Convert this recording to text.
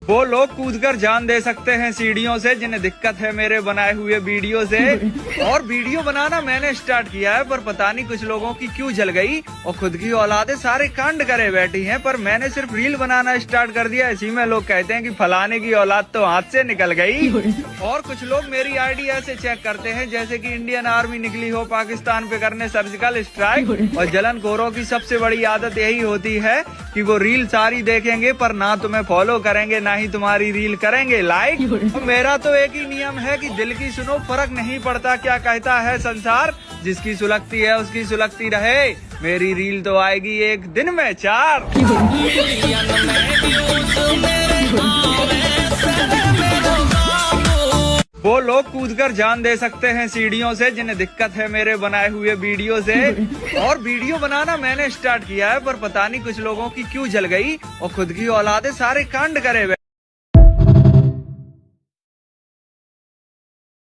वो लोग कूदकर जान दे सकते हैं सीढ़ियों से जिन्हें दिक्कत है मेरे बनाए हुए वीडियो से। और वीडियो बनाना मैंने स्टार्ट किया है पर पता नहीं कुछ लोगों की क्यों जल गई और खुद की औलादे सारे कांड करे बैठी हैं, पर मैंने सिर्फ रील बनाना स्टार्ट कर दिया। इसी में लोग कहते हैं कि फलाने की औलाद तो हाथ से निकल गई। और कुछ लोग मेरी आईडी ऐसे चेक करते हैं जैसे कि इंडियन आर्मी निकली हो पाकिस्तान पे करने सर्जिकल स्ट्राइक। और जलनखोरों की सबसे बड़ी आदत यही होती है कि वो रील सारी देखेंगे पर ना तुम्हें फॉलो करेंगे ना ही तुम्हारी रील करेंगे लाइक। तो मेरा तो एक ही नियम है कि दिल की सुनो, फर्क नहीं पड़ता क्या कहता है संसार, जिसकी सुलगती है उसकी सुलगती रहे। मेरी रील तो आएगी एक दिन में 4। वो लोग कूदकर जान दे सकते हैं सीढ़ियों से जिन्हें दिक्कत है मेरे बनाए हुए वीडियो से। और वीडियो बनाना मैंने स्टार्ट किया है पर पता नहीं कुछ लोगों की क्यों जल गई और खुद की औलादे सारे कांड करे।